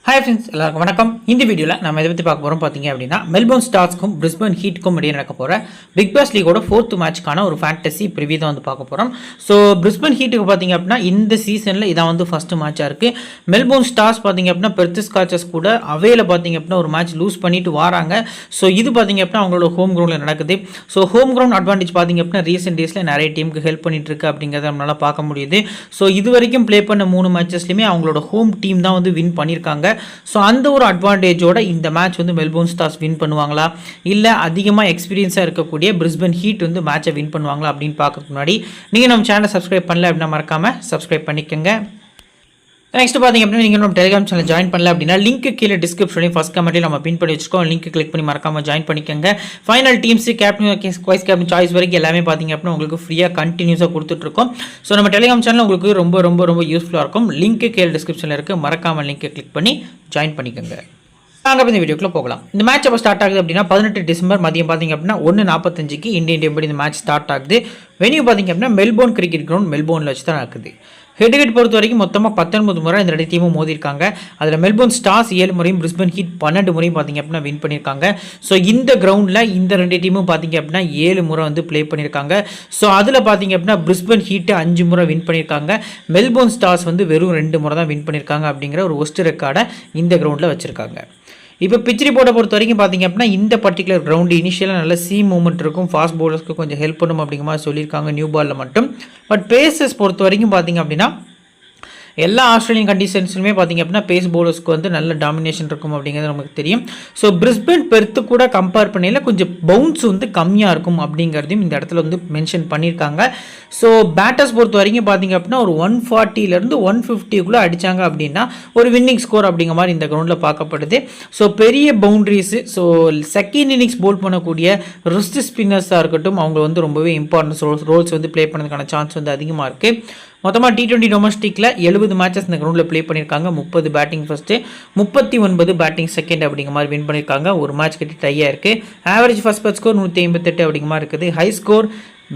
Hi friends, எல்லாருக்கும் வணக்கம். இந்த வீடியோவில் நம்ம எதை பற்றி பார்க்க போகிறோம் பார்த்தீங்க அப்படின்னா, மெல்போர்ன் ஸ்டார்ஸ்க்கும் பிரிஸ்பேன் ஹீட்டுக்கும் இடையே நடக்க போகிற பிக் பாஸ் லீகோட 4th மேட்ச்க்கான ஒரு ஃபேண்டசி ப்ரிவியூ தான் வந்து பார்க்க போகிறோம். ஸோ பிரிஸ்பேன் ஹீட்டுக்கு பார்த்தீங்க அப்படின்னா இந்த சீசனில் இதான் வந்து ஃபஸ்ட்டு மேட்சாக இருக்குது. மெல்போர்ன் ஸ்டார்ஸ் பார்த்தீங்க அப்படின்னா பெர்த் ஸ்காச்சர்ஸ் கூட அவையில் பார்த்தீங்க அப்படின்னா ஒரு மேட்ச் லூஸ் பண்ணிட்டு வராங்க. ஸோ இது பார்த்தீங்க அப்படின்னா அவங்களோட ஹோம் கிரவுண்டில் நடக்குது. ஸோ ஹோம் கிரவுண்ட் அட்வான்டேஜ் பார்த்தீங்க அப்படின்னா ரீசெண்ட் டேஸில் நிறைய டீமுக்கு ஹெல்ப் பண்ணிட்டு இருக்கு அப்படிங்கிறத நம்மளால் பார்க்க முடியுது. ஸோ இது வரைக்கும் ப்ளே பண்ண 3 மேட்சஸ்லையுமே அவங்களோட ஹோம் டீம் தான் வந்து வின் பண்ணியிருக்காங்க. ஸோ அந்த ஒரு அட்வான்டேஜோட இந்த மேட்ச் வந்து மெல்போர்ன் ஸ்டார்ஸ் வின் பண்ணுவாங்களா, இல்லை அதிகமாக எக்ஸ்பீரியன்ஸாக இருக்கக்கூடிய பிரிஸ்பேன் ஹீட் வந்து மேட்சை வின் பண்ணுவாங்களா அப்படின்னு பார்க்கறதுக்கு முன்னாடி நீங்கள் நம்ம சேனலை சப்ஸ்கிரைப் பண்ணல அப்படின்னா மறக்காமல் சப்ஸ்கிரைப் பண்ணிக்கோங்க. நெக்ஸ்ட் பார்த்தீங்க அப்படின்னா நீங்கள் நம்ம டெலிகிராம் சேனல் ஜாயின் பண்ணல அப்படின்னா லிங்க் கீழே டிஸ்கிரிப்ஷனில் ஃபஸ்ட் கமெண்ட்டில் நம்ம பின் பண்ணி வச்சுக்கோம். லிங்க் கிளிக் பண்ணி மறக்காமல் ஜாயின் பண்ணிக்கோங்க. Final teams captain vice captain choice வரைக்கும் எல்லாமே பார்த்தீங்க அப்படின்னா உங்களுக்கு ஃப்ரீயாக கண்டினியூஸாக கொடுத்துட்ருக்கோம். ஸோ நம்ம டெலிகிராம் சேனல் உங்களுக்கு ரொம்ப ரொம்ப ரொம்ப யூஸ்ஃபுல்லாக இருக்கும். லிங்க் கீழே டிஸ்கிரிப்ஷனில் இருக்குது, மறக்காமல் லிங்க்கை கிளிக் பண்ணி ஜாயின் பண்ணிக்கோங்க. நாங்கள் இந்த வீடியோக்குள்ள போகலாம். இந்த மேட்ச் அப்போ ஸ்டார்ட் ஆகுது அப்படின்னா 18 டிசம்பர் மதியம் பார்த்தீங்க அப்படின்னா 1:45 இந்தியன் டைம் படி இந்த மேட்ச் ஸ்டார்ட் ஆகுது. வென்யூ பார்த்தீங்க அப்படின்னா மெல்போர்ன் கிரிக்கெட் கிரவுண்ட், மெல்போர்னில் வச்சு தான் நடக்குது. ஹெட் பொறுத்த வரைக்கும் மொத்தமாக 19 முறை இந்த 2 டீமும் மோதிருக்காங்க. அதில் மெல்போர்ன் ஸ்டார்ஸ் 7 முறையும் பிரிஸ்பேன் ஹீட் 12 முறையும் பார்த்தீங்க அப்படின்னா வின் பண்ணியிருக்காங்க. ஸோ இந்த கிரவுண்டில் இந்த 2 டீமும் பார்த்தீங்க அப்படின்னா 7 முறை வந்து ப்ளே பண்ணியிருக்காங்க. ஸோ அதில் பார்த்தீங்க அப்படின்னா பிரிஸ்பேன் ஹீட் 5 முறை வின் பண்ணியிருக்காங்க. மெல்போர்ன் ஸ்டார்ஸ் வந்து வெறும் 2 முறை தான் வின் பண்ணியிருக்காங்க அப்படிங்கிற ஒரு ஒஸ்ட் ரெக்கார்டை இந்த கிரவுண்டில் வச்சுருக்காங்க. இப்போ பிச் ரிப்போர்ட்டை பொறுத்த வரைக்கும் பார்த்தீங்க அப்படின்னா இந்த பர்டிகுலர் கிரவுண்டு இனிஷியலாக நல்ல மூவ்மெண்ட் இருக்கும், ஃபாஸ்ட் பவுலர்ஸ்க்கு கொஞ்சம் ஹெல்ப் பண்ணும் அப்படிங்கிற மாதிரி சொல்லியிருக்காங்க நியூ பாலில் மட்டும். பட் பேசஸ் பொறுத்த வரைக்கும் பார்த்தீங்க அப்படின்னா எல்லா ஆஸ்திரேலியன் கண்டிஷன்ஸுமே பார்த்தீங்க அப்படின்னா பேஸ் பவுலர்ஸ்க்கு வந்து நல்ல டாமினேஷன் இருக்கும் அப்படிங்கிறது நமக்கு தெரியும். ஸோ பிரிஸ்பேன் பெர்த்து கூட கம்பேர் பண்ணையில் கொஞ்சம் பவுன்ஸ் வந்து கம்மியாக இருக்கும் அப்படிங்கிறதையும் இந்த இடத்துல வந்து மென்ஷன் பண்ணியிருக்காங்க. ஸோ பேட்டர்ஸ் பொறுத்த வரைக்கும் பார்த்தீங்க அப்படின்னா ஒரு 140லேருந்து 150க்குள்ளே அடித்தாங்க அப்படின்னா ஒரு வின்னிங் ஸ்கோர் அப்படிங்கிற மாதிரி இந்த கிரவுண்டில் பார்க்கப்படுது. ஸோ பெரிய பவுண்ட்ரிஸு, ஸோ செகண்ட் இன்னிங்ஸ் போல் பண்ணக்கூடிய ரிஸ்ட் ஸ்பின்னர்ஸாக இருக்கட்டும், அவங்க வந்து ரொம்பவே இம்பார்ட்டன்ஸ் ரோல்ஸ் வந்து ப்ளே பண்ணதுக்கான சான்ஸ் வந்து அதிகமாக இருக்குது. மொத்தமாக T20 டொமஸ்டிக்கில் 70 மேட்சஸ் இந்த கிரவுண்டில் ப்ளே பண்ணியிருக்காங்க. 30 பேட்டிங் ஃபஸ்ட்டு, 39 பேட்டிங் செகண்ட் அப்படிங்கிற மாதிரி வின் பண்ணியிருக்காங்க. ஒரு மேட்ச் கிட்ட டையாக இருக்குது. ஆவரேஜ் ஃபர்ஸ்ட் பட் ஸ்கோர் 158 அப்படிங்கிற மாதிரி இருக்குது. ஹை ஸ்கோர்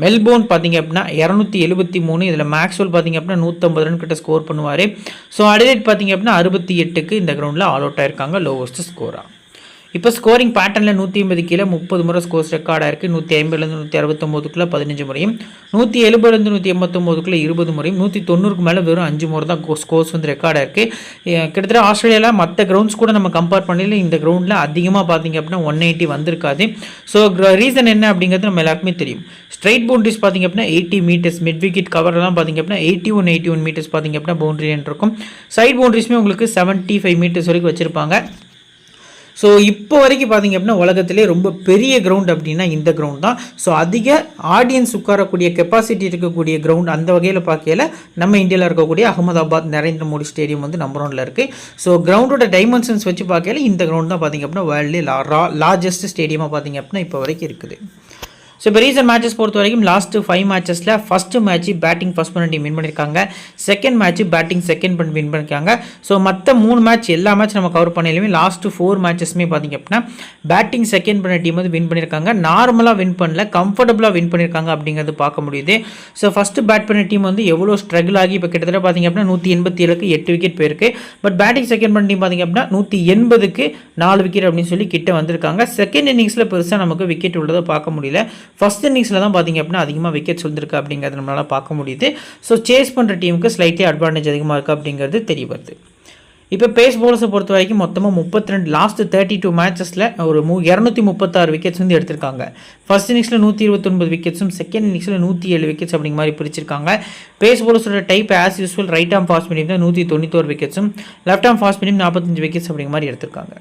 மெல்போர்ன் பார்த்தீங்க அப்படின்னா 273. இதில் மேக்ஸ்வெல் பார்த்தீங்க அப்படின்னா 150 ரன் கிட்ட ஸ்கோர் பண்ணுவார். ஸோ அடிலேட் பார்த்தீங்க அப்படின்னா 68க்கு இந்த கிரவுண்டில் ஆல் அவுட் ஆயிருக்காங்க, லோவஸ்ட் ஸ்கோராக. இப்போ ஸ்கோரிங் பேட்டர்னில் 150 கீழே 30 முறை ஸ்கோர்ஸ் ரெக்கார்டாக இருக்குது. 150லேருந்து 169க்குள்ளே 15 முறையும், 170லேருந்து 189க்குள்ளே 20 முறையும், 190க்கு மேலே வெறும் 5 முறை தான் ஸ்கோர்ஸ் வந்து ரெக்கார்டாக இருக்குது. கிட்டத்தட்ட ஆஸ்திரேலியாவில் மற்ற கிரவுண்ட்ஸ் கூட நம்ம கம்பேர் பண்ணல இந்த கிரவுண்டில் அதிகமாக பார்த்தீங்க அப்படின்னா 180 வந்திருக்காது. ஸோ ரீசன் என்ன அப்படிங்கிறது நம்ம எல்லாருக்குமே தெரியும். ஸ்ட்ரைட் பவுண்டரிஸ் பார்த்தீங்க அப்படின்னா 80 மீட்டர்ஸ், மிட் விக்கெட் கவர்லாம் பார்த்தீங்க அப்படின்னா 81 மீட்டர்ஸ் பார்த்தீங்க அப்படின்னா பவுண்டரி இருக்கும். சைட் பவுண்டரிஸுமே உங்களுக்கு 75 மீட்டர்ஸ் வரைக்கும் வச்சுருப்பாங்க. ஸோ இப்போ வரைக்கும் பார்த்தீங்க அப்படின்னா உலகத்திலே ரொம்ப பெரிய கிரவுண்ட் அப்படின்னா இந்த கிரவுண்ட் தான். ஸோ அதிக ஆடியன்ஸ் உட்காரக்கூடிய கெப்பாசிட்டி இருக்கக்கூடிய கிரவுண்ட் அந்த வகையில் பார்க்கல நம்ம இந்தியாவில் இருக்கக்கூடிய அகமதாபாத் நரேந்திர மோடி ஸ்டேடியம் வந்து நம்பர் 1ல் இருக்குது. ஸோ கிரவுண்டோட டைமென்ஷன்ஸ் வச்சு பார்க்கல இந்த கிரவுண்ட் தான் பார்த்தீங்க அப்படின்னா வேர்ல்ட்லே லார்ஜஸ்ட் ஸ்டேடியமாக பார்த்தீங்க அப்படின்னா இப்போ வரைக்கும் இருக்குது. ஸோ இப்போ ரீசன்ட் மேட்சஸ் பொறுத்த வரைக்கும் லாஸ்ட்டு 5 மேட்சஸில் ஃபஸ்ட்டு மேட்ச்சு பேட்டிங் ஃபஸ்ட் பண்ண டீம் வின் பண்ணியிருக்காங்க. செகண்ட் மேட்ச்சு பேட்டிங் செகண்ட் பண்ணி வின் பண்ணியிருக்காங்க. ஸோ மற்ற 3 மேட்ச் எல்லா மேட்ச் நம்ம கவர் பண்ணலையுமே லாஸ்ட்டு 4 மேட்சஸுமே பார்த்திங்க அப்படின்னா பேட்டிங் செகண்ட் பண்ண டீம் வந்து வின் பண்ணியிருக்காங்க. நார்மலாக வின் பண்ணல, கம்ஃபர்டபுளாக வின் பண்ணியிருக்காங்க அப்படிங்கிறது பார்க்க முடியுது. ஸோ ஃபஸ்ட்டு பேட் பண்ண டீம் வந்து எவ்வளோ ஸ்ட்ரகிள் ஆகி இப்போ கிட்டத்தட்ட பார்த்திங்க அப்படின்னா 187க்கு 8 விக்கெட் போயிருக்கு. பட் பேட்டிங் செகண்ட் பண்ண டீம் பார்த்திங்க அப்படின்னா 180க்கு 4 விக்கெட் அப்படின்னு சொல்லி கிட்ட வந்திருக்காங்க. செகண்ட் இன்னிங்ஸில் பெருசாக நமக்கு விக்கெட் உள்ளதை பார்க்க முடியல. ஃபர்ஸ்ட் இன்னிங்ஸில் தான் பார்த்தீங்க அப்படின்னா அதிகமாக விக்கெட்ஸ் வந்துருக்கு அப்படிங்கிறது நம்மளால் பார்க்க முடியுது. ஸோ சேஸ் பண்ணுற டீமுக்கு ஸ்லைட்லி அட்வான்டேஜ் அதிகமாக இருக்குது அப்படிங்கிறது தெரிய வருது. இப்போ பேஸ் பவுலர்ஸை பொறுத்த வரைக்கும் மொத்தமாக 32 லாஸ்ட் 32 மேட்சஸில் ஒரு 236 விக்கெட்ஸ் வந்து எடுத்திருக்காங்க. ஃபர்ஸ்ட் இன்னிங்ஸில் 129 விக்கெட்ஸும், செகண்ட் இன்னிங்ஸில் 107 விக்கெட்ஸ் அப்படிங்கிற மாதிரி பிரிச்சிருக்காங்க. பேஸ் பவுலர்ஸோட type as usual right arm fast medium தான் 191 விக்கெட்ஸும், left arm fast medium 45 wickets அப்படிங்கிற மாதிரி எடுத்திருக்காங்க.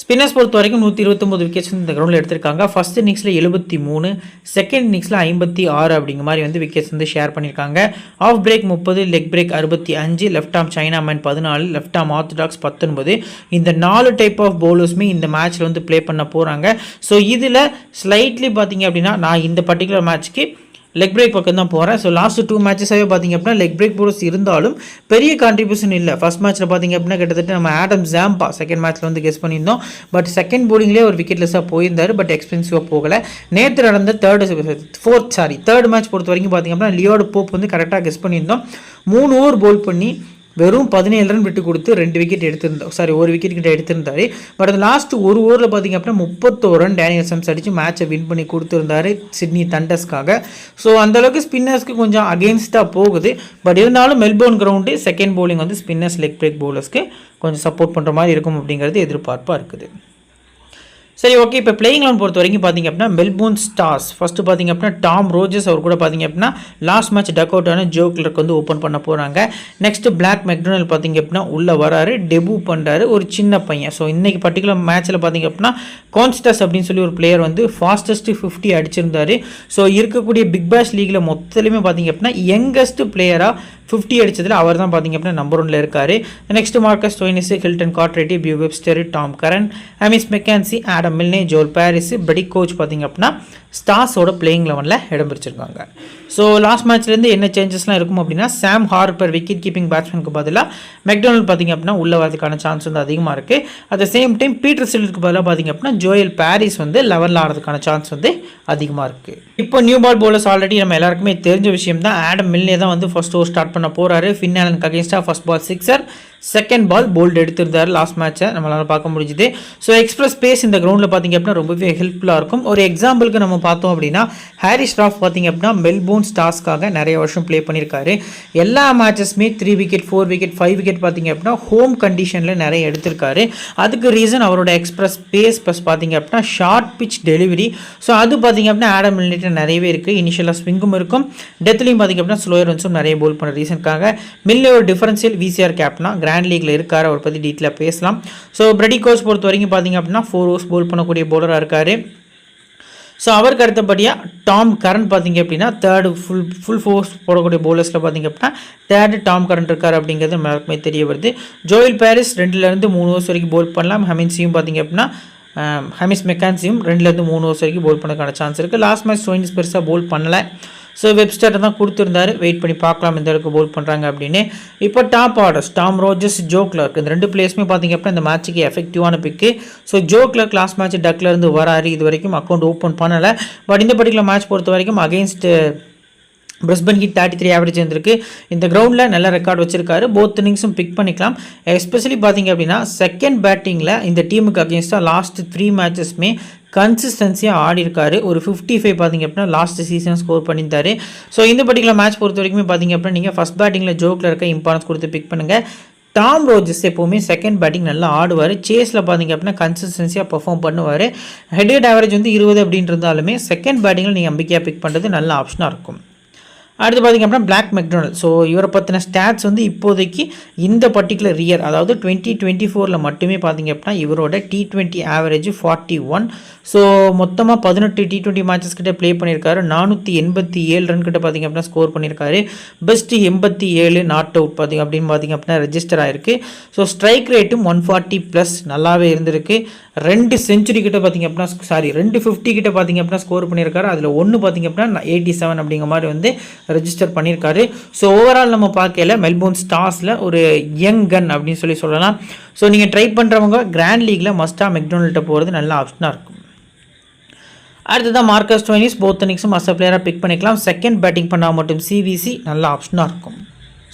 ஸ்பின்னர்ஸ் பொறுத்த வரைக்கும் 129 விக்கெட்ஸ் இந்த கிரவுண்டில் எடுத்திருக்காங்க. ஃபர்ஸ்ட் இன்னிங்ஸில் 73, செகண்ட் இன்னிங்ஸில் 56 அப்படிங்கிற மாதிரி வந்து விக்கெட்ஸ் வந்து ஷேர் பண்ணியிருக்காங்க. Off break 30, leg break 65, left arm chinaman மேன் 14, லெஃப்ட் ஆம் ஆர்த்தடாக்ஸ் 19. இந்த 4 டைப் ஆஃப் பவுலர்ஸுமே இந்த மேட்ச்சில் வந்து ப்ளே பண்ண போகிறாங்க. ஸோ இதில் ஸ்லைட்லி பார்த்தீங்க அப்படின்னா நான் இந்த பர்டிகுலர் மேட்ச்க்கு லெக் பிரேக் பக்கம் தான் போகிறேன். ஸோ லாஸ்ட் 2 மேட்சஸாகவே பார்த்திங்க அப்படின்னா லெக் பிரேக் போலர்ஸ் இருந்தாலும் பெரிய கான்ட்ரிபியூஷன் இல்லை. ஃபஸ்ட் மேட்ச்சில் பார்த்திங்க அப்படின்னா கிட்டத்தட்ட நம்ம ஆடம் ஜாம்பா செகண்ட் மேட்ச்சில் வந்து கெஸ் பண்ணியிருந்தோம். பட் செகண்ட் போலிங்லேயே ஒரு விக்கெட்லெஸ்ஸாக போயிருந்தார். பட் எக்ஸ்பென்சிவாக போகலை. நேற்று நடந்த தேர்ட் மேட்ச் பொறுத்த வரைக்கும் பார்த்திங்க அப்படின்னா லியோட போப் வந்து கரெக்டாக கெஸ் பண்ணியிருந்தோம். 3 ஓவர் போல் பண்ணி வெறும் 17 ரன் விட்டு கொடுத்து 2 விக்கெட் எடுத்திருந்தார், சாரி 1 விக்கெட் கிட்ட எடுத்திருந்தார். பட் அந்த லாஸ்ட் ஒரு ஓவரில் பார்த்தீங்க அப்படின்னா 31 ரன் டேனியல் சம்ஸ் அடித்து மேட்சை வின் பண்ணி கொடுத்துருந்தாரு சிட்னி தண்டர்ஸ்க்காக. ஸோ அந்தளவுக்கு ஸ்பின்னர்ஸ்க்கு கொஞ்சம் அகெயின்ஸ்டாக போகுது. பட் இருந்தாலும் மெல்போர்ன் கிரவுண்டு செகண்ட் பவுலிங் வந்து ஸ்பின்னர்ஸ் லெக் பிரேக் பவுலர்ஸ்க்கு கொஞ்சம் சப்போர்ட் பண்ணுற மாதிரி இருக்கும் அப்படிங்கிறது எதிர்பார்ப்பாக இருக்குது. சரி, ஓகே. இப்போ பிளேயிங் 11 பொறுத்த வரைக்கும் பார்த்திங்க அப்படின்னா மெல்போர்ன் ஸ்டார்ஸ் ஃபஸ்ட்டு பார்த்திங்க அப்படின்னா டாம் ரோஜர்ஸ் அவர் கூட பார்த்திங்க அப்படின்னா லாஸ்ட் மேட்ச் டக் அவுட் ஆன ஜோ கிளர்க் வந்து ஓப்பன் பண்ண போகிறாங்க. நெக்ஸ்ட்டு பிளாக் மெக்டொனல் பார்த்திங்க அப்படின்னா உள்ளே வராரு, டெபு பண்ணுறாரு, ஒரு சின்ன பையன். ஸோ இன்றைக்கி பர்டிகுலர் மேட்ச்சில் பார்த்திங்க அப்படின்னா கான்ஸ்டஸ் அப்படின்னு சொல்லி ஒரு பிளேயர் வந்து ஃபாஸ்டஸ்ட்டு 50 அடிச்சிருந்தார். ஸோ இருக்கக்கூடிய பிக் பேஷ் லீகில் மொத்தத்துலையுமே பார்த்திங்க அப்படின்னா யங்கஸ்ட் பிளேயராக 50 அடித்ததில் அவர் தான் பார்த்திங்க அப்படின்னா நம்பர் 1ல் இருக்கார். Next Marcus Stoinis, Hilton Cartwright, Beau Webster, Tom Curran, Hamish McKenzie, Adam Milne, Joel Paris, Brody Couch பார்த்திங்க அப்படின்னா ஸ்டார்ஸோட பிளேயிங் 11ல் இடம் பிடிச்சிருக்காங்க. ஸோ லாஸ்ட் மேட்ச்லேருந்து என்ன சேஞ்சஸ்லாம் இருக்கும் அப்படின்னா சாம் ஹார்பர் விக்கெட் கீப்பிங் பேட்ஸ்மேனுக்கு பதிலாக மெக்டொனல் பார்த்திங்க அப்படின்னா உள்ள வரதுக்கான சான்ஸ் வந்து அதிகமாக இருக்குது. At the same time Peter சில்லுக்கு பதிலாக பார்த்திங்க அப்படின்னா ஜோயல் பாரிஸ் வந்து 11ல் ஆடுறதுக்கான சான்ஸ் வந்து அதிகமாக இருக்குது. இப்போ நியூ பால் பவுலர்ஸ் ஆல்ரெடி நம்ம எல்லாருக்குமே தெரிஞ்ச விஷயம் தான். ஆடம் மில்னே தான் வந்து ஃபர்ஸ்ட் ஓவர் ஸ்டார்ட் பண்ண போகிறாரு. ஃபின் ஆலனுக்கு அகேன்ஸ்டாக first ball sixer, second ball bowled எடுத்திருந்தார் லாஸ்ட் மேட்சை நம்மளால் பார்க்க முடிஞ்சுது. ஸோ எக்ஸ்பிரஸ் ஸ்பேஸ் இந்த கிரவுண்டில் பார்த்திங்க அப்படின்னா ரொம்பவே ஹெல்ப்ஃபுல்லாக இருக்கும். ஒரு எக்ஸாம்பிளுக்கு நம்ம பார்த்தோம் அப்படின்னா ஹாரிஸ் ராஃப் பார்த்திங்க அப்படின்னா மெல்போர்ன் ஸ்டார்ஸ்க்காக நிறைய வருஷம் ப்ளே பண்ணியிருக்காரு. எல்லா மேட்சஸுமே 3 விக்கெட் 4 விக்கெட் 5 விக்கெட் பார்த்திங்க அப்படின்னா ஹோம் கண்டிஷனில் நிறைய எடுத்திருக்காரு. அதுக்கு ரீசன் அவரோட எக்ஸ்பிரஸ் ஸ்பேஸ் ப்ளஸ் பார்த்திங்க அப்படின்னா ஷார்ட் பிச் டெலிவரி. ஸோ அது பார்த்திங்க அப்படின்னா ஆடம் மில்னே நிறையவே இருக்குது. இனிஷியலாக ஸ்விங்கும் இருக்கும், டெத்லையும் பார்த்திங்க அப்படின்னா ஸ்லோயர் ரன்ஸும் நிறைய போல் பண்ணுற ரீசனுக்காக மில்னே ஒரு டிஃபரன்ஷியல் VCR கேப்டனா கிராண்ட் லீக்ல இருக்கார். அவரை பற்றி டீட்டெயிலாக பேசலாம். ஸோ பிரடி கோச் பொறுத்த வரைக்கும் பார்த்திங்க அப்படின்னா 4 ஓவர்ஸ் போல் பண்ணக்கூடிய பவுலராக இருக்கார். ஸோ அவருக்கு அடுத்தபடியாக டாம் கரன் பார்த்திங்க அப்படின்னா தேர்டு ஃபுல் ஃபோர்ஸ் போடக்கூடிய பவுலர்ஸில் பார்த்திங்க அப்படின்னா தேர்டு டாம் கரன் இருக்கார் அப்படிங்கிறது எல்லாருக்குமே தெரிய வருது. ஜோயல் பாரிஸ் 2லேருந்து 3 ஓவர்ஸ் வரைக்கும் போல் பண்ணலாம். ஹமின்ஸையும் பார்த்திங்க அப்படின்னா ஹமிஸ் மெக்கான்ஸையும் 2லேருந்து 3 ஓவர்ஸ் வரைக்கும் போல் பண்ணக்கான சான்ஸ் இருக்குது. லாஸ்ட் மேட்ச் ஸ்டோயினிஸ் பெருசாக போல் பண்ணலை. ஸோ வெப்ஸ்டர் தான் கொடுத்துருந்தாரு. வெயிட் பண்ணி பார்க்கலாம் எந்த அளவுக்கு போல் பண்ணுறாங்க அப்படின்னு. இப்போ top orders Tom Rogers, Joe Clarke இந்த 2 பிளேஸுமே பார்த்திங்க அப்படின்னா இந்த மேட்ச்சுக்கு எஃபெக்டிவான pick. So Joe Clarke last match டக்லேருந்து வராரு, இது வரைக்கும் அக்கௌண்ட் ஓப்பன் பண்ணலை. பட் இந்த பர்டிகுலர் மேட்ச் பொறுத்த வரைக்கும் அகெயின்ஸ்ட் பிரிஸ்பன் ஹீட் 33 ஆவரேஜ் இருந்திருக்கு. இந்த கிரவுண்டில் நல்ல ரெக்கார்ட் வச்சிருக்காரு. போத் இன்னிங்ஸும் பிக் பண்ணிக்கலாம். எஸ்பெஷலி பார்த்திங்க அப்படின்னா செகண்ட் பேட்டிங்கில் இந்த டீமுக்கு அகேன்ஸ்டாக லாஸ்ட் 3 மேட்சஸ்மே கன்சிஸ்டன்சியாக ஆடி இருக்காரு. ஒரு 55 பார்த்திங்க அப்படின்னா லாஸ்ட் சீசன் ஸ்கோர் பண்ணியிருந்தாரு. ஸோ இந்த பர்டிகுலர் மேட்ச் பொறுத்த வரைக்குமே பார்த்திங்க அப்படின்னா நீங்கள் ஃபஸ்ட் பேட்டிங்கில் ஜோ கிளர்க்கை இம்பார்ட்டன்ஸ் கொடுத்து பிக் பண்ணுங்கள். டாம் ரோஜர்ஸ் எப்போவுமே செகண்ட் பேட்டிங் நல்லா ஆடுவார். சேஸில் பார்த்திங்க அப்படின்னா கன்சிஸ்டன்சியாக பெர்ஃபார்ம் பண்ணுவார். ஹெட் ஆவரேஜ் வந்து 20 அப்படின்னு இருந்தாலுமே செகண்ட் பேட்டிங்கில் நீங்கள் நம்பிக்கையாக பிக் பண்ணுறது நல்ல ஆப்ஷனாக இருக்கும். அடுத்து பார்த்திங்க அப்படின்னா பிளாக் மெக்டொனல். ஸோ இவரை பற்றின ஸ்டாட்ஸ் வந்து இப்போதைக்கு இந்த பர்டிகுலர் இயர் அதாவது 2024 மட்டுமே பார்த்திங்க அப்படின்னா இவரோட T20 ஆவரேஜ் 41. ஸோ மொத்தமாக 18 T20 மேட்சஸ் கிட்ட ப்ளே பண்ணியிருக்காரு. 487 ரன் கிட்ட பார்த்திங்க அப்படின்னா ஸ்கோர் பண்ணியிருக்காரு. பெஸ்ட் 87 நாட் அவுட் பார்த்திங்க அப்படின்னு பார்த்திங்க அப்படின்னா ரெஜிஸ்டர் ஆகிருக்கு. ஸோ ஸ்ட்ரைக் ரேட்டும் 140+ நல்லாவே இருந்திருக்கு. 2 செஞ்சுரி கிட்ட பார்த்திங்க அப்படின்னா 2 50 கிட்ட பார்த்திங்க அப்படின்னா ஸ்கோர் பண்ணியிருக்காரு. அதில் ஒன்று பார்த்திங்க அப்படின்னா 87 அப்படிங்கிற மாதிரி வந்து ரெஜிஸ்டர் பண்ணியிருக்காரு. ஸோ ஓவரால் நம்ம பார்க்கல மெல்போர்ன் ஸ்டார்ஸில் ஒரு யங் கன் அப்படின்னு சொல்லலாம். ஸோ நீங்கள் ட்ரை பண்ணுறவங்க கிராண்ட் லீக்ல மஸ்டாக மெக்டொனல்ட்ட போகிறது நல்ல ஆப்ஷனாக இருக்கும். அடுத்ததான் மார்க்கஸ் ஸ்டோயினிஸ் போத் இன்னிங்ஸும் மஸ்ட் பிளேயராக பிக் பண்ணிக்கலாம். செகண்ட் பேட்டிங் பண்ணால் மட்டும் CVC நல்ல ஆப்ஷனாக இருக்கும்.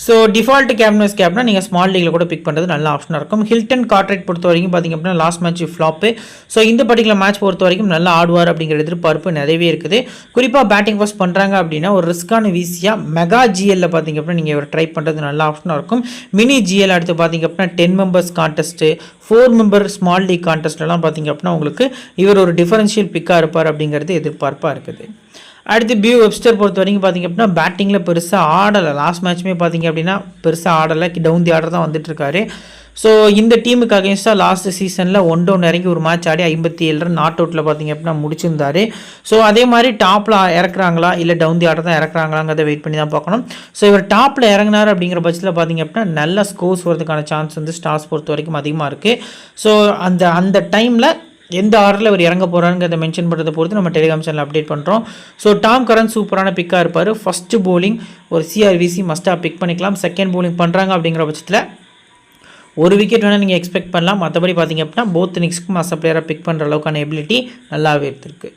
ஸோ டிஃபால்ட் கேப்டன்ஸ் கேப்னா நீங்கள் ஸ்மால் லீகில் கூட பிக் பண்ணுறது நல்ல ஆப்ஷனாக இருக்கும். ஹில்டன் கார்ட்ரெட் பொறுத்த வரைக்கும் பார்த்திங்க அப்படின்னா லாஸ்ட் மேட்ச் ஃப்ளாப்பு. ஸோ இந்த பர்டிகுலர் மேட்ச் பொறுத்த வரைக்கும் நல்லா ஆடுவார் அப்படிங்கிற எதிர்பார்ப்பு நிறையவே இருக்குது. குறிப்பாக பேட்டிங் ஃபர்ஸ்ட் பண்ணுறாங்க அப்படின்னா ஒரு ரிஸ்க்கான வீசியாக மெகா GLல பார்த்திங்க அப்படின்னா நீங்கள் இவர் ட்ரை பண்ணுறது நல்ல ஆப்ஷனாக இருக்கும். மினி GL அடுத்து பார்த்திங்க அப்படின்னா 10 members contest 4 member small league கான்டெஸ்ட்லாம் பார்த்திங்க அப்படின்னா உங்களுக்கு இவர் ஒரு டிஃபரன்ஷியல் பிக்காக இருப்பார் அப்படிங்கிறது எதிர்பார்ப்பாக இருக்குது. அடுத்து பியூ வெப்ஸ்டர் பொறுத்த வரைக்கும் பார்த்திங்க அப்படின்னா பேட்டிங்கில் பெருசாக ஆடலை. லாஸ்ட் மேட்ச்மே பார்த்திங்க அப்படின்னா பெருசாக ஆடலை, டவுன் தி ஆர்டர் தான் வந்துட்டுருக்காரு. ஸோ இந்த டீமுக்கு அகேன்ஸ்டாக லாஸ்ட் சீசனில் 1 டவுன் இறங்கி ஒரு மேட்ச் ஆடி 57 ரன் நாட் அவுட்டில் பார்த்திங்க அப்படின்னா முடிச்சிருந்தாரு. ஸோ அதே மாதிரி டாப்பில் இறக்குறாங்களா இல்லை டவுன் தி ஆர்டர் தான் இறக்குறாங்களாங்கிறத வெயிட் பண்ணி தான் பார்க்கணும். ஸோ இவர் டாப்பில் இறங்கினார் அப்படிங்கிற பட்சத்தில் பார்த்திங்க அப்படின்னா நல்ல ஸ்கோர்ஸ் வரதுக்கான சான்ஸ் வந்து ஸ்டார்ஸ் பொறுத்த வரைக்கும் அதிகமாக இருக்குது. ஸோ அந்த டைமில் எந்த ஆர்டரில் அவர் இறங்க போகிறாருங்கிறத மென்ஷன் பண்ணுறதை பொறுத்து நம்ம டெலிகிராம் சேனல் அப்டேட் பண்ணுறோம். ஸோ டாம் கரன் சூப்பரான பிக்காக இருப்பார். ஃபஸ்ட்டு போலிங் ஒரு CRVC மஸ்ட்டாக பிக் பண்ணிக்கலாம். செகண்ட் போலிங் பண்ணுறாங்க அப்படிங்கிற பட்சத்தில் ஒரு விக்கெட் வேணால் நீங்கள் எக்ஸ்பெக்ட் பண்ணலாம். மற்றபடி பார்த்தீங்க அப்படின்னா போத் இன்னிங்ஸ்க்கும் மற்ற பிளேயராக பிக் பண்ணுற அளவுக்கான எபிலிட்டி நல்லாவே இருக்குது.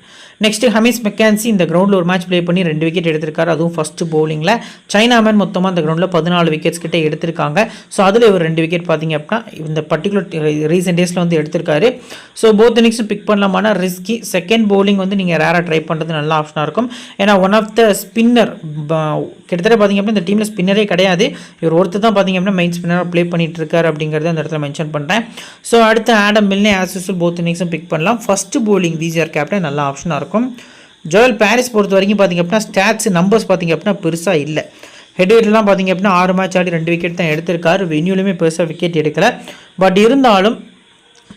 நெக்ஸ்ட் ஹமீஸ் மெக்கான்சி இந்த கிரவுண்டில் ஒரு மேட்ச் ப்ளே பண்ணி 2 விக்கெட் எடுத்திருக்காரு. அதுவும் ஃபஸ்ட்டு பவுலிங்கில். சைனாமேன் மொத்தமாக அந்த கிரவுண்டில் 14 விக்கெட்ஸ் கிட்டே எடுத்திருக்காங்க. ஸோ அதில் ஒரு 2 விக்கெட் பார்த்தீங்க அப்படின்னா இந்த பர்டிகுலர் ரீசெண்ட் டேஸில் வந்து எடுத்திருக்காரு. ஸோ போத் இன்னிங்ஸும் பிக் பண்ணலாமான ரிஸ்கி. செகண்ட் பவுலிங் வந்து நீங்கள் ரேராக ட்ரை பண்ணுறது நல்ல ஆப்ஷனாக இருக்கும். ஏன்னா ஒன் ஆஃப் த ஸ்பின்னர் கிட்டத்தட்ட பார்த்தீங்க அப்படின்னா இந்த டீமில் ஸ்பின்னரே கிடையாது. இவர் ஒருத்தர் தான் பார்த்தீங்க அப்படின்னா மெயின் ஸ்பின்னராக ப்ளே பண்ணிட்டு இருக்காரு அப்படிங்கிறத அந்த இடத்துல மென்ஷன் பண்ணுறேன். ஸோ அடுத்து Adam Milne as usual both இன்னிங்ஸும் பிக் பண்ணலாம். ஃபஸ்ட்டு பவுலிங் விசிஆர் கேப்டன் நல்ல ஆப்ஷனாக இருக்கும். ஜோயல் பாரிஸ் பொறுத்த வரைக்கும் பார்த்தீங்க அப்படின்னா ஸ்டாட்ஸ் நம்பர்ஸ் பார்த்தீங்க அப்படின்னா பெருசாக இல்லை. ஹெட்வேட்லாம் பார்த்தீங்க அப்படின்னா 6 மேட்ச் ஆடி 2 விக்கெட் தான் எடுத்திருக்காரு. வென்யூலுமே பெருசாக விக்கெட் எடுக்கலை. பட் இருந்தாலும்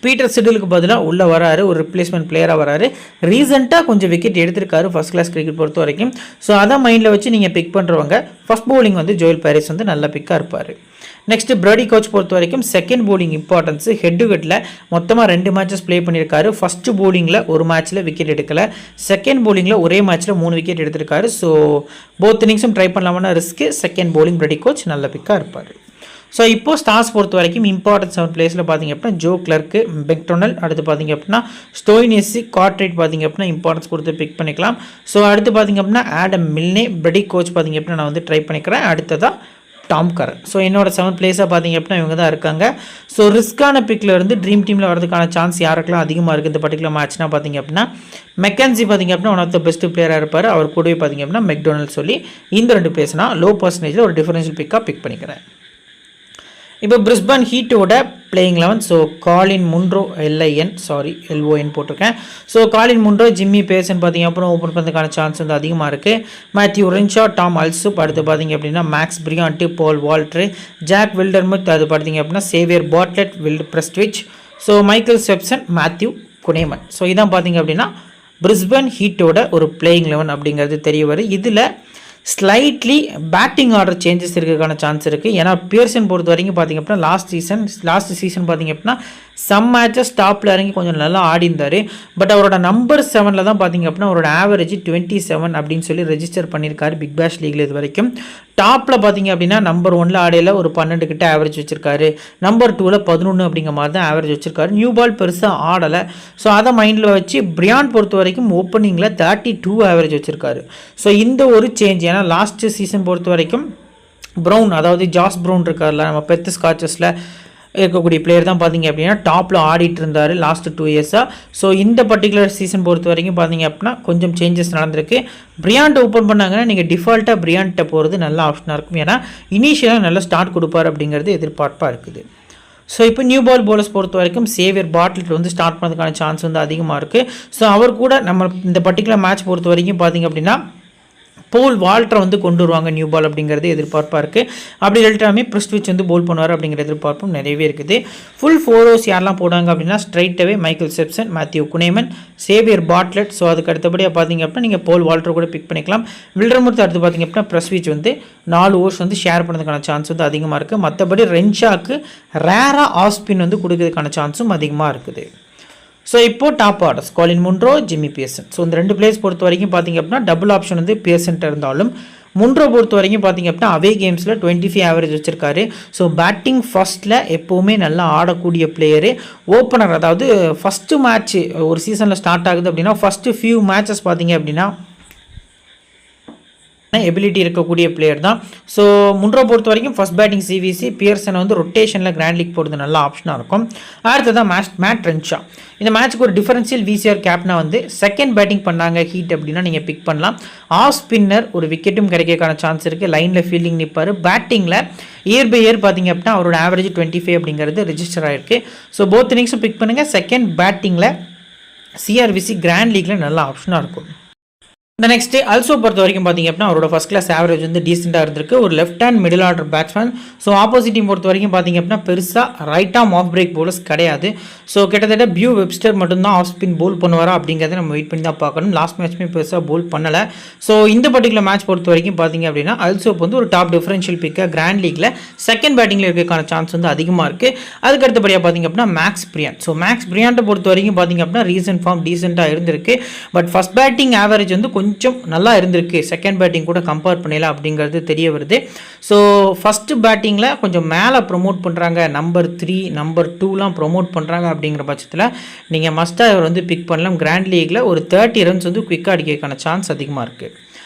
பீட்டர் சிடிலுக்கு பதிலாக உள்ளே வராரு, ஒரு ரிப்ளேஸ்மெண்ட் பிளேயராக வராரு. ரீசெண்டாக கொஞ்சம் விக்கெட் எடுத்திருக்காரு ஃபஸ்ட் கிளாஸ் கிரிக்கெட் பொறுத்த வரைக்கும். ஸோ அதை மைண்டில் வச்சு நீங்கள் பிக் பண்ணுறவங்க ஃபஸ்ட் பவுலிங் வந்து ஜோயல் பாரிஸ் வந்து நல்ல பிக்காக இருப்பார். நெக்ஸ்ட் பிரடி கோச் பொறுத்த வரைக்கும் செகண்ட் பவுலிங் இம்பார்ட்டன்ஸு. ஹெட்டுகட்டில் மொத்தமாக 2 மேட்சஸ் ப்ளே பண்ணியிருக்காரு. ஃபஸ்ட்டு பவுலிங்கில் ஒரு மேட்ச்சில் விக்கெட் எடுக்கலை. செகண்ட் பவுலிங்கில் ஒரே மேட்ச்சில் 3 விக்கெட் எடுத்திருக்காரு. ஸோ போத் இன்னிங்ஸும் ட்ரை பண்ணலாமான risk. Second bowling Brody Couch நல்ல பிக்காக இருப்பார். ஸோ இப்போது ஸ்டார்ஸ் பொறுத்த வரைக்கும் இம்பார்ட்டன்ஸ் 7 பிளேஸில் பார்த்தீங்க அப்படின்னா ஜோ கிளர்க்கு, மெக்டொனல், அடுத்து பார்த்தீங்க அப்படின்னா ஸ்டோயினெஸ்ஸி, கார்ட்ரைட் பார்த்தீங்க அப்படின்னா இம்பார்ட்டன்ஸ் கொடுத்து பிக் பண்ணிக்கலாம். ஸோ அடுத்து பார்த்தீங்க அப்படின்னா ஆடம் மில்னே, பிரடி கோச் பார்த்தீங்க அப்படின்னா நான் வந்து ட்ரை பண்ணிக்கிறேன். அடுத்ததாக டாம் கரன். ஸோ என்னோட 7 பிளேஸாக பார்த்தீங்க அப்படின்னா இவங்க தான் இருக்காங்க. ஸோ ரிஸ்க்கான பிக்கில் இருந்து ட்ரீம் டீமில் வரதுக்கான சான்ஸ் யாருக்கெல்லாம் அதிகமாக இருக்குது இந்த பர்டிகுலர் மேட்ச்னா பார்த்தீங்க அப்படின்னா மெக்கன்சி பார்த்தீங்க அப்படின்னா ஒன் ஆஃப் த பெஸ்ட் பிளேயராக இருப்பார். அவர் கூடவே பார்த்தீங்க அப்படின்னா மெக்டொனல்ட் சொல்லி இந்த 2 பிளேஸ்னா லோ பர்சன்டேஜில் ஒரு டிஃபரன்ஷியல் பிக்காக பிக் பண்ணிக்கிறேன். இப்போ பிரிஸ்பன் ஹீட்டோட பிளேயிங் 11. ஸோ காலின் முன்ரோ, LON போட்டிருக்கேன். ஸோ காலின் முன்ரோ, ஜிம்மி பேர்சன் பார்த்தீங்க அப்புறம் ஓப்பன் பண்ணுறதுக்கான சான்ஸ் வந்து அதிகமாக இருக்குது. மேத்யூ ரென்ஷா, டாம் அல்சுப், அடுத்து பார்த்தீங்க அப்படின்னா Max Bryant, Paul Walter, Jack Wildermuth, அது பார்த்தீங்க அப்படின்னா Xavier Bartlett, Will Prestwidge, so Michael Swepson, Matthew Kuhnemann. So இதான் பார்த்தீங்க அப்படின்னா பிரிஸ்பன் ஹீட்டோட ஒரு பிளேயிங் 11 அப்படிங்கிறது தெரிய வருது. இதில் ஸ்லைட்லி பேட்டிங் ஆர்டர் சேஞ்சஸ் இருக்கிறதுக்கான சான்ஸ் இருக்குது. ஏன்னா பியர்சன் பொறுத்த வரைக்கும் பார்த்திங்க அப்படின்னா லாஸ்ட் சீசன் பார்த்திங்க அப்படின்னா சம் மேட்சஸ் டாப்பில் இறங்கி கொஞ்சம் நல்லா ஆடி இருந்தார். பட் அவரோட நம்பர் 7 தான் பார்த்திங்க அப்படின்னா அவரோட ஆவரேஜ் 27 அப்படின்னு சொல்லி ரெஜிஸ்டர் பண்ணியிருக்காரு பிக் பேஷ் லீக்ல இது வரைக்கும். டாப்பில் பார்த்திங்க அப்படின்னா நம்பர் 1 ஆடையில் ஒரு 12 கிட்ட ஆவரேஜ் வச்சிருக்காரு. நம்பர் 2 11 அப்படிங்கிற மாதிரி தான் ஆவரேஜ் வச்சிருக்காரு. நியூ பால் பெருசாக ஆடலை. ஸோ அதை மைண்டில் வச்சு பிரியான் பொறுத்த வரைக்கும் ஓப்பனிங்கில் 32 ஆவரேஜ் வச்சிருக்காரு. ஸோ இந்த ஒரு சேஞ்ச். ஏன்னா லாஸ்ட் சீசன் பொறுத்த வரைக்கும் ப்ரௌன், அதாவது ஜாஸ் ப்ரௌன் இருக்கார்ல நம்ம பெத்து ஸ்காட்சஸில் இருக்கக்கூடிய பிளேயர் தான் பார்த்தீங்க அப்படின்னா டாப்பில் ஆடிட்டு இருந்தார் லாஸ்ட் 2 இயர்ஸாக. ஸோ இந்த பர்டிகுலர் சீசன் பொறுத்த வரைக்கும் பார்த்தீங்க அப்படின்னா கொஞ்சம் சேஞ்சஸ் நடந்திருக்கு. பிரியான்ட்டை ஓப்பன் பண்ணாங்கன்னா நீங்கள் டிஃபால்ட்டாக பிரியான்ட்டை போகிறது நல்ல ஆப்ஷனாக இருக்கும். ஏன்னா இனிஷியலாக நல்ல ஸ்டார்ட் கொடுப்பார் அப்படிங்கிறது எதிர்பார்ப்பாக இருக்குது. ஸோ இப்போ நியூ பால் போலர்ஸ் பொறுத்த வரைக்கும் சேவியர் பாட்லெட் வந்து ஸ்டார்ட் பண்ணுறதுக்கான சான்ஸ் வந்து அதிகமாக இருக்குது. ஸோ அவர் கூட நம்ம இந்த பர்டிகுலர் மேட்ச் பொறுத்த வரைக்கும் பார்த்தீங்க அப்படின்னா போல் வால்ட்ரை வந்து கொண்டு வருவாங்க நியூ பால் அப்படிங்கிறது எதிர்பார்ப்பாக இருக்குது. அப்படி இல்லாட்டாமே பிரஸ்ட்விச் வந்து போல் பண்ணுவார் அப்படிங்கிற எதிர்பார்ப்பும் நிறையவே இருக்குது. ஃபுல் 4 ஓவர்ஸ் யாரெல்லாம் போடாங்க அப்படின்னா ஸ்ட்ரைட்டாகவே Michael Swepson, Matthew Kuhnemann, Xavier Bartlett. So அதுக்கு அடுத்தபடியாக பார்த்தீங்க அப்படின்னா நீங்கள் போல் வால்ட்ரை கூட பிக் பண்ணிக்கலாம். வில்டர்முத் அடுத்து பார்த்தீங்க அப்படின்னா பிரஸ்ட்விச் வந்து 4 ஓவர்ஸ் வந்து ஷேர் பண்ணுறதுக்கான சான்ஸ் வந்து அதிகமாக இருக்குது. மற்றபடி ரென்ஷாக்கு ரேராக ஆஃப் ஸ்பின் வந்து கொடுக்கறதுக்கான சான்ஸும் அதிகமாக இருக்குது. ஸோ இப்போது டாப் ஆர்டர்ஸ் காலின் முன்ரோ, ஜிம்மி பியர்சன். ஸோ இந்த 2 பிளேயர்ஸ் பொறுத்த வரைக்கும் பார்த்தீங்க அப்படின்னா டபுள் ஆப்ஷன் வந்து பியர்சன்ட்ட இருந்தாலும் முன்ரோ பொறுத்த வரைக்கும் பார்த்தீங்க அப்படின்னா அவே கேம்ஸில் 25 ஆவரேஜ் வச்சிருக்காரு. ஸோ பேட்டிங் ஃபர்ஸ்ட்டில் எப்போவுமே நல்லா ஆடக்கூடிய பிளேயரு. ஓப்பனர், அதாவது ஃபஸ்ட்டு மேட்ச் ஒரு சீசனில் ஸ்டார்ட் ஆகுது அப்படின்னா ஃபஸ்ட்டு ஃபியூ மேட்சஸ் பார்த்தீங்க அப்படின்னா எபிலிட்டி இருக்கக்கூடிய பிளேயர் தான். ஸோ முன்ரோ பொறுத்த வரைக்கும் ஃபஸ்ட் பேட்டிங் சிவிசி, பியர்சன் வந்து ரொட்டேஷனில் கிராண்ட் லீக் போகிறது நல்ல ஆப்ஷனாக இருக்கும். அடுத்ததான் மேட் ரென்ஷா. இந்த மேட்ச்சுக்கு ஒரு டிஃபரன்ஷியல் விசிஆர் கேப்னா வந்து செகண்ட் பேட்டிங் பண்ணாங்க ஹீட் அப்படின்னா நீங்கள் பிக் பண்ணலாம். ஆஃப் ஸ்பின்னர் ஒரு விக்கெட்டும் கிடைக்கிறதுக்கான சான்ஸ் இருக்குது. லைனில் ஃபீல்டிங் நிற்பார். பேட்டிங்கில் இயர் பை இயர் பார்த்தீங்க அப்படின்னா அவரோட ஆவரேஜ் 25 அப்படிங்கிறது ரெஜிஸ்டர் ஆகிருக்கு. ஸோ போத் இன்னிங்ஸும் பிக் பண்ணுங்கள். செகண்ட் பேட்டிங்கில் சிஆர்விசி கிராண்ட் லீக்கில் நல்ல ஆப்ஷனாக இருக்கும். இந்த நெக்ஸ்ட்டு அல்சோ பொறுத்த வரைக்கும் பார்த்தீங்க அப்படின்னா அவரோட ஃபஸ்ட் கிளாஸ் ஆவரேஜ் வந்து டீசெண்டாக இருந்திருக்கு. ஒரு left hand middle order batsman. So opposite team பொறுத்த வரைக்கும் பார்த்தீங்க அப்படின்னா பெருசாக right arm off break bowlers கிடையாது. ஸோ கிட்டத்தட்ட பியூ வெப்ஸ்டர் மட்டும்தான் ஆஃப் ஸ்பின் போல் பண்ணுவாரா அப்படிங்கிறத நம்ம வெயிட் பண்ணி தான் பார்க்கணும். லாஸ்ட் மேட்ச்மே பெருசாக போல் பண்ணலை. ஸோ இந்த பர்டிகுலர் மேட்ச் பொறுத்த வரைக்கும் பார்த்தீங்க அப்படின்னா அல்சோப் வந்து ஒரு டாப் டிஃபரன்ஷியல் பிக்காக கிராண்ட் லீக்ல செகண்ட் பேட்டிங்கில் இருக்கிறதுக்கான சான்ஸ் வந்து அதிகமாக இருக்குது. அதுக்கு அடுத்தபடியாக பார்த்தீங்க அப்படின்னா மேக்ஸ் பிரியான். ஸோ மேக்ஸ் பிரியான்ட்டை பொறுத்த வரைக்கும் பார்த்தீங்க அப்படின்னா ரீசன்ட் ஃபார்ம் டீசெண்டாக இருந்திருக்கு. பட் ஃபஸ்ட் பேட்டிங் ஆவரேஜ் வந்து கொஞ்சம் நல்லா இருந்திருக்கு செகண்ட் பேட்டிங் கூட கம்பேர் பண்ணலாம் அப்படிங்கிறது தெரிய வருது. ஸோ ஃபஸ்ட்டு பேட்டிங்கில் கொஞ்சம் மேலே ப்ரொமோட் பண்ணுறாங்க, நம்பர் 3 நம்பர் 2லாம் ப்ரொமோட் பண்ணுறாங்க அப்படிங்கிற பட்சத்தில் நீங்கள் மஸ்டாக இவர் வந்து பிக் பண்ணலாம். கிராண்ட் லீக்கில் ஒரு 30 ரன்ஸ் வந்து குயிக்காக அடிக்கிறதுக்கான சான்ஸ் அதிகமாக இருக்குது.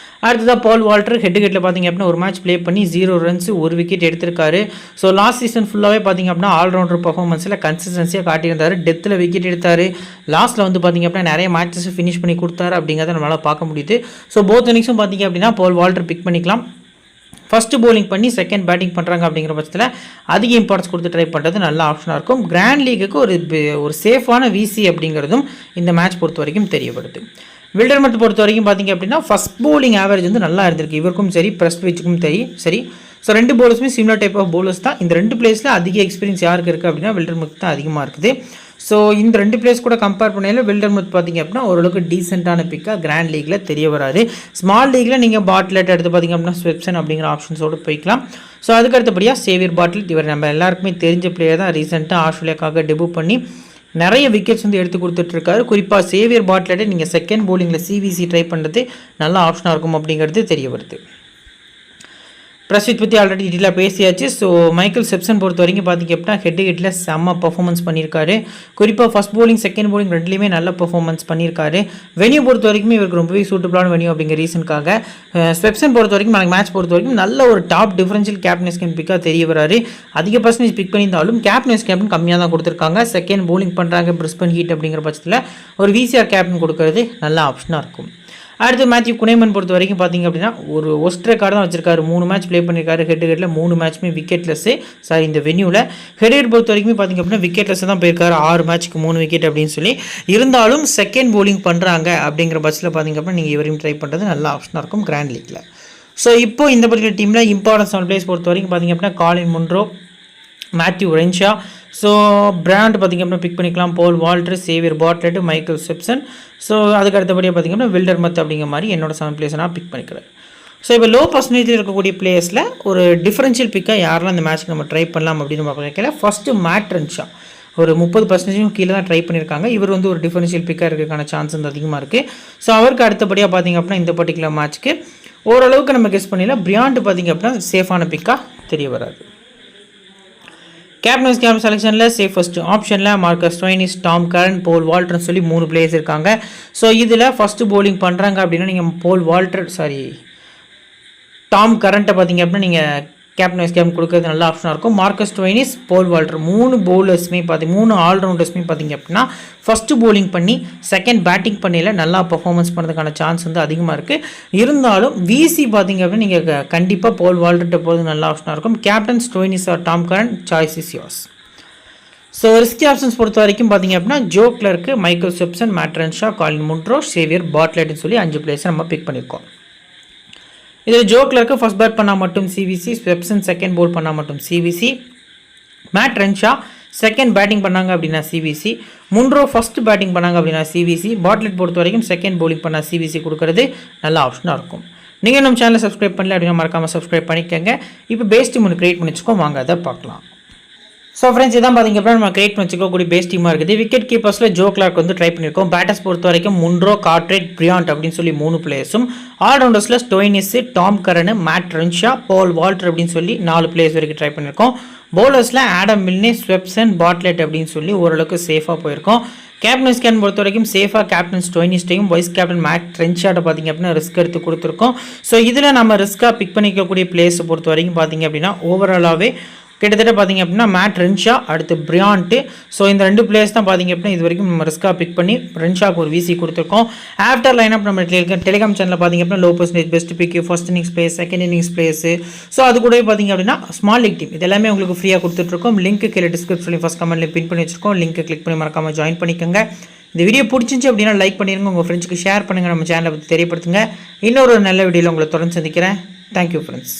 அடுத்ததாக பால் வால்டர் ஹெட்டுகெட்டில் பார்த்திங்க அப்படின்னா ஒரு மேட்ச் ப்ளே பண்ணி 0 ரன்ஸ் 1 விக்கெட் எடுத்திருக்காரு. ஸோ லாஸ்ட் சீசன் ஃபுல்லாகவே பார்த்திங்க அப்படின்னா ஆல்ரவுண்டர் பர்ஃபார்மன்ஸில் கன்சிஸ்டன்சியாக காட்டியிருந்தார். டெத்தில் விக்கெட் எடுத்தார். லாஸ்ட்டில் வந்து பார்த்திங்க அப்படின்னா நிறைய மேட்சஸ் ஃபினிஷ் பண்ணி கொடுத்தாரு அப்படிங்கிறத நம்மளால் பார்க்க முடியுது. ஸோ போத் இன்னிங்ஸும் பார்த்திங்க அப்படின்னா பால் வால்டர் பிக் பண்ணிக்கலாம். ஃபஸ்ட்டு bowling பண்ணி செகண்ட் பேட்டிங் பண்ணுறாங்க அப்படிங்கிற பட்சத்தில் அதிக இம்பார்ட்டன்ஸ் கொடுத்து ட்ரை பண்ணுறது நல்ல ஆப்ஷனாக இருக்கும். கிராண்ட் லீக்குக்கு ஒரு சேஃபான விசி அப்படிங்கிறதும் இந்த மேட்ச் பொறுத்த வரைக்கும் தெரியப்படுது. வில்டர்மத் பொறுத்த வரைக்கும் பார்த்திங்க அப்படின்னா ஃபஸ்ட் bowling ஆவரேஜ் வந்து நல்லா இருந்திருக்கு. இவருக்கும் சரி பிரஸ்ட்விச்சுக்கும் சரி. ஸோ 2 bowlersமே சிமிலர் டைப் ஆஃப் bowlers தான். இந்த 2 பிளேஸில் அதிக எக்ஸ்பீரியன்ஸ் யாருக்கு இருக்குது அப்படின்னா வில்டர்மத் தான் அதிகமாக இருக்குது. ஸோ இந்த 2 பிளேஸ் கூட கம்பேர் பண்ணையில் வில்டர்மத் பார்த்திங்க அப்படின்னா ஓரளவுக்கு டீசெண்டான பிக்காக கிராண்ட் லீக்கில் தெரிய வராது. ஸ்மால் லீக்கில் நீங்கள் பாட்லெட் எடுத்து பார்த்திங்க அப்படின்னா ஸ்வெப்சன் அப்படிங்கிற ஆப்ஷன்ஸோடு போய்க்கலாம். ஸோ அதுக்கு அடுத்தபடியாக சேவியர் பாட்லெட், இவர் நம்ம எல்லாருக்குமே தெரிஞ்ச பிளேயர் தான். ரீசெண்டாக ஆஸ்திரேலியாக்காக டெபியூ பண்ணி நிறைய விக்கெட்ஸ் வந்து எடுத்து கொடுத்துட்ருக்காரு. குறிப்பாக சேவியர் பாட்லெட்டை நீங்கள் செகண்ட் bowlingல சிவிசி ட்ரை பண்ணுறது நல்ல ஆப்ஷனாக இருக்கும் அப்படிங்கிறது தெரிய வருது. பிரஸ்வித் பற்றி ஆல்ரெடி டீட்டெயிலாக பேசியாச்சு. ஸோ மைக்கேல் செப்சன் பொறுத்த வரைக்கும் பார்த்திங்க அப்படின்னா ஹெட்டில் செம்ம பர்ஃபார்மன்ஸ் பண்ணியிருக்காரு. குறிப்பாக ஃபஸ்ட் bowling செகண்ட் bowling ரெண்டுலேயுமே நல்ல பர்ஃபார்மன்ஸ் பண்ணியிருக்காரு. வெனியூ பொறுத்த வரைக்கும் இவருக்கு ரொம்பவே சூட்டபிளான வெனியூ அப்படிங்கிற ரீசனுக்காக செப்சன் பொறுத்த வரைக்கும் மேட்ச் பொறுத்த வரைக்கும் நல்ல ஒரு டாப் டிஃபரன்ஷியல் கேப்டன் பிக்காக தெரிய வராரு. அதிக பர்சன்டேஜ் பிக் பண்ணியிருந்தாலும் கேப்டன் கம்மியாக தான் கொடுத்துருக்காங்க. செகண்ட் bowling பண்ணுறாங்க பிரிஸ்பன் ஹீட் அப்படிங்கிற பட்சத்தில் ஒரு விசிஆர் கேப்டன் கொடுக்கறது நல்ல ஆப்ஷனாக இருக்கும். அடுத்து மேத்யூ குனைமன் பொறுத்த வரைக்கும் பார்த்திங்க அப்படின்னா ஒரு ஒஸ்ட் ரெக்கார்டு தான் வச்சிருக்காரு. 3 மேட்ச் ப்ளே பண்ணியிருக்காரு. ஹெட்டில் 3 மேட்ச்மே விக்கெட்லெஸ்ஸு. இந்த வென்யூவில் ஹெட் பொறுத்த வரைக்கும் பார்த்திங்க அப்படின்னா விக்கெட்லெஸ் தான் போயிருக்காரு. 6 மேட்ச்க்கு 3 விக்கெட் அப்படின்னு சொல்லி. இருந்தாலும் செகண்ட் bowling பண்ணுறாங்க அப்படிங்கிற பட்சத்தில் பார்த்திங்க அப்படின்னா நீங்கள் இவரையும் ட்ரை பண்ணுறது நல்ல ஆப்ஷனாக இருக்கும் கிராண்ட் லீக்கில். ஸோ இப்போ இந்த பர்டிகுலர் டீமில் இம்பார்ட்டன்ஸ் ஆன பிளேஸ் பொறுத்த வரைக்கும் பார்த்திங்க அப்படின்னா Colin Munro, Matthew Renshaw, so Bryant பார்த்திங்க அப்படின்னா பிக் பண்ணிக்கலாம். Paul Walter, Xavier Bartlett, Michael Swepson. So அதுக்கு அடுத்தபடியாக பார்த்திங்க அப்படின்னா வில்டர்மத் அப்படிங்கிற மாதிரி என்னோட 7 பிளேஸ் நான் பிக் பண்ணிக்கிறேன். ஸோ இப்போ லோ பர்சன்டேஜ் இருக்கக்கூடிய பிளேயர்ஸில் ஒரு டிஃபரன்ஷியல் பிக்காக யாரெல்லாம் இந்த மேட்ச்க்கு நம்ம ட்ரை பண்ணலாம் அப்படின்னு பார்க்கல. ஃபஸ்ட்டு மேட் ரென்ஷா ஒரு 30% கீழே தான் ட்ரை பண்ணியிருக்காங்க. இவர் வந்து ஒரு டிஃபரன்ஷியல் பிக்காக இருக்கிறதுக்கான சான்ஸ் வந்து அதிகமாக இருக்குது. ஸோ அவருக்கு அடுத்தபடியாக பார்த்திங்க அப்படின்னா இந்த பர்டிகுலர் மேட்ச்க்கு ஓரளவுக்கு நம்ம கெஸ் பண்ணிடலாம். பிரியாண்ட் பார்த்திங்க அப்படின்னா சேஃபான பிக்காக தெரிய வராது. கேப்டன் செலெக்ஷனில் சேஃபஸ்ட் ஆப்ஷனில் மார்க்கஸ் ஸ்டோய்னிஸ், டாம் கரன், போல் வால்டர்னு சொல்லி 3 பிளேயர்ஸ் இருக்காங்க. ஸோ இதில் ஃபஸ்ட்டு bowling பண்ணுறாங்க அப்படின்னா நீங்கள் டாம் கரண்ட்டை பார்த்திங்க அப்படின்னா நீங்கள் கேப்டன் கொடுக்கறது நல்ல ஆப்ஷனாக இருக்கும். மார்க்கஸ் ஸ்டோய்னிஸ், போல் வால்டர் 3 bowlersமே 3 ஆல்ரவுண்டர்ஸ்மே பார்த்திங்க அப்படின்னா ஃபஸ்ட்டு bowling பண்ணி செகண்ட் பேட்டிங் பண்ணியில் நல்லா பர்ஃபார்மன்ஸ் பண்ணுறதுக்கான சான்ஸ் வந்து அதிகமாக இருக்குது. இருந்தாலும் விசி பார்த்திங்க அப்படின்னா நீங்கள் கண்டிப்பாக போல் வால்டர்கிட்ட போகிறது நல்ல ஆப்ஷனாக இருக்கும். Captain Stoinis or Tom Curran, choice is yours. So risky options பொறுத்த வரைக்கும் பார்த்திங்க அப்படின்னா Joe Clarke, Michael Swepson, Matt Renshaw, Colin Munro, Xavier பாட்லெட்னு சொல்லி 5 பிளேயர்ஸை நம்ம பிக் பண்ணியிருக்கோம். இதில் ஜோ கிளர்க்கு ஃபஸ்ட் பேட் பண்ணால் மட்டும் சிவிசி, செப்சன் செகண்ட் bowl பண்ணால் மட்டும் CVC, Matt Renshaw second batting பண்ணாங்க அப்படின்னா சிவிசி, முன்ரோ ஃபஸ்ட்டு பேட்டிங் பண்ணாங்க அப்படின்னா சிவிசி, பாட்லெட் பொறுத்த வரைக்கும் செகண்ட் bowling பண்ணால் சிவிசி கொடுக்கறது நல்ல ஆப்ஷனாக இருக்கும். நீங்கள் நம்ம சேனலை சப்ஸ்கிரைப் பண்ணல அப்படின்னா மறக்காமல் சப்ஸ்கிரைப் பண்ணிக்கோங்க. இப்போ பேஸ் டீம் ஒன்று க்ரியேட் பண்ணி வச்சுக்கோம், வாங்க அதை பார்க்கலாம். ஸோ ஃப்ரெண்ட்ஸ் இதான் பார்த்திங்க அப்படின்னா நம்ம கிரியேட் பண்ணி வச்சுக்கக்கூடிய பேஸ் டீமாக இருக்குது. விக்கெட் கீப்பர்ஸில் ஜோ கிளார்க் வந்து ட்ரை பண்ணியிருக்கோம். பேட்டர்ஸ் பொறுத்த வரைக்கும் முன்ரோ, கார்ட்ரேட், பிரியாண்ட் அப்படின்னு சொல்லி 3 பிளேயர்ஸும், ஆல்ரவுண்டர்ஸில் Stoinis, Tom Curran, Matt Renshaw, Paul Walter அப்படின்னு சொல்லி 4 பிளேயர்ஸ் வரைக்கும் ட்ரை பண்ணியிருக்கோம். பவுலர்ஸில் ஆடம் மில்னே, ஸ்வெப்சன், பாட்லெட் அப்படின்னு சொல்லி ஓரளவுக்கு சேஃபாக போயிருக்கோம். கேப்டன் பொறுத்த வரைக்கும் சேஃபாக கேப்டன் ஸ்டோய்னிஸ்டையும் வைஸ் கேப்டன் மேட் ரென்ஷாட்டை பார்த்திங்க அப்படின்னா ரிஸ்க் எடுத்து கொடுத்துருக்கோம். ஸோ இதில் நம்ம ரிஸ்க்காக பிக் பண்ணிக்கக்கூடிய பிளேயர்ஸை பொறுத்த வரைக்கும் பார்த்திங்க அப்படின்னா ஓவராலாகவே கிட்டத்தட்ட பார்த்திங்க அப்படின்னா மேட் ரென்ஷா, அடுத்து பிரியாண்ட்டு. ஸோ இந்த 2 பிளேயர்ஸ் தான் பார்த்திங்க அப்படின்னா இது வரைக்கும் நம்ம ரிஸ்க்காக பிக் பண்ணி ரென்ஷாக்கு ஒரு விசி கொடுத்துருக்கோம். ஆஃப்டர் லைன் அப் நம்ம டெலிகிராம் சேனலில் பார்த்திங்க அப்படின்னா low percentage best pick, first innings players, second innings players, so அது கூடவே பார்த்திங்க அப்படின்னா ஸ்மால் லீக் டீம் இது எல்லாமே உங்களுக்கு ஃப்ரீயாக கொடுத்துட்ருக்கோம். லிங்க் கீழே டிஸ்கிரிப்ஷனில் ஃபஸ்ட் கமெண்ட்லேயே பின் பண்ணி வச்சிருக்கோம். லிங்க் கிளிக் பண்ணி மறக்காமல் ஜாயின் பண்ணிக்கோங்க. இந்த வீடியோ பிடிச்சிருந்துச்சு அப்படின்னா லைக் பண்ணிடுங்க, உங்கள் ஃப்ரெண்ட்ஸுக்கு ஷேர் பண்ணுங்கள், நம்ம சேனலை பற்றி தெரியப்படுத்துங்க. இன்னொரு நல்ல வீடியோவில் உங்களை தொடர்ந்து சந்திக்கிறேன். Thank you friends.